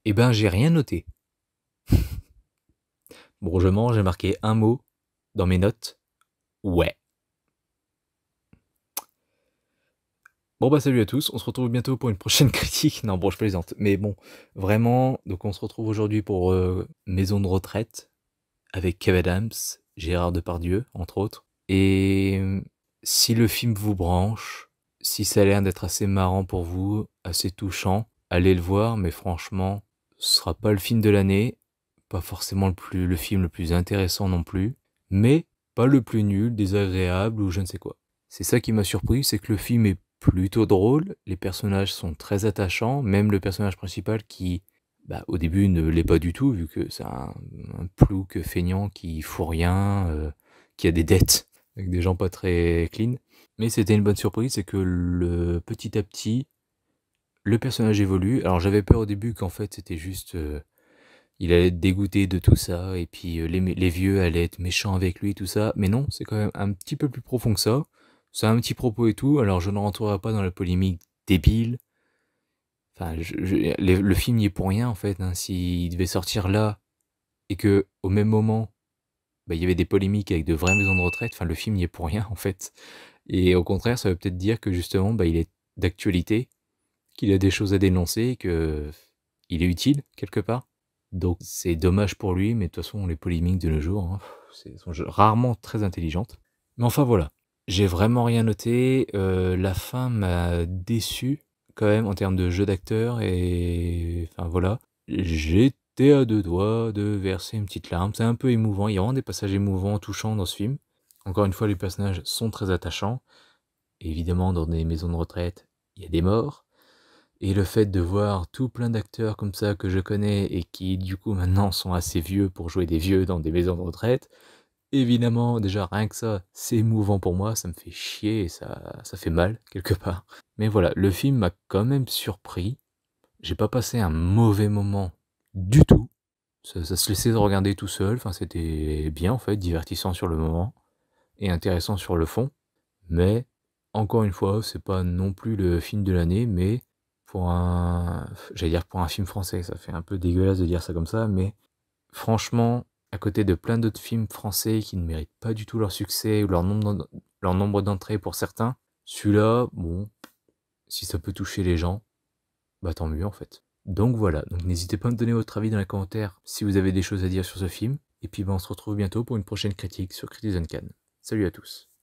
Eh ben, j'ai rien noté. Bon, je mens, j'ai marqué un mot dans mes notes. Ouais. Bon bah salut à tous, on se retrouve bientôt pour une prochaine critique. Non bon, je plaisante. Mais bon, vraiment, donc on se retrouve aujourd'hui pour Maison de retraite avec Kev Adams, Gérard Depardieu, entre autres. Et si le film vous branche, si ça a l'air d'être assez marrant pour vous, assez touchant, allez le voir, mais franchement, ce sera pas le film de l'année, pas forcément le film le plus intéressant non plus, mais pas le plus nul, désagréable ou je ne sais quoi. C'est ça qui m'a surpris, c'est que le film est plutôt drôle, les personnages sont très attachants, même le personnage principal qui, bah, au début ne l'est pas du tout, vu que c'est un plouc feignant qui fout rien, qui a des dettes, avec des gens pas très clean. Mais c'était une bonne surprise, c'est que petit à petit, le personnage évolue. Alors j'avais peur au début qu'en fait c'était juste... il allait être dégoûté de tout ça, et puis les vieux allaient être méchants avec lui, tout ça. Mais non, c'est quand même un petit peu plus profond que ça. C'est un petit propos et tout, alors je ne rentrerai pas dans la polémique débile. Enfin, le film n'y est pour rien en fait, hein. S'il devait sortir là, et que au même moment, bah, il y avait des polémiques avec de vraies maisons de retraite, enfin le film n'y est pour rien en fait. Et au contraire, ça veut peut-être dire que justement, bah, il est d'actualité, qu'il a des choses à dénoncer, que il est utile quelque part. Donc c'est dommage pour lui, mais de toute façon, les polémiques de nos jours, hein, sont rarement très intelligentes. Mais enfin voilà, j'ai vraiment rien noté. La fin m'a déçu quand même en termes de jeu d'acteur et enfin voilà. J'étais à deux doigts de verser une petite larme. C'est un peu émouvant. Il y a vraiment des passages émouvants, touchants dans ce film. Encore une fois, les personnages sont très attachants. Évidemment, dans des maisons de retraite, il y a des morts. Et le fait de voir tout plein d'acteurs comme ça que je connais et qui du coup maintenant sont assez vieux pour jouer des vieux dans des maisons de retraite, évidemment déjà rien que ça c'est émouvant pour moi, ça me fait chier et ça fait mal quelque part. Mais voilà, le film m'a quand même surpris, j'ai pas passé un mauvais moment du tout, ça se laissait regarder tout seul, enfin c'était bien en fait, divertissant sur le moment et intéressant sur le fond, mais encore une fois, c'est pas non plus le film de l'année, mais j'allais dire pour un film français, ça fait un peu dégueulasse de dire ça comme ça, mais franchement, à côté de plein d'autres films français qui ne méritent pas du tout leur succès ou leur nombre d'entrées pour certains, celui-là, bon, si ça peut toucher les gens, bah tant mieux en fait. Donc voilà, donc n'hésitez pas à me donner votre avis dans les commentaires si vous avez des choses à dire sur ce film, et puis bah, on se retrouve bientôt pour une prochaine critique sur Citizen Kane. Salut à tous.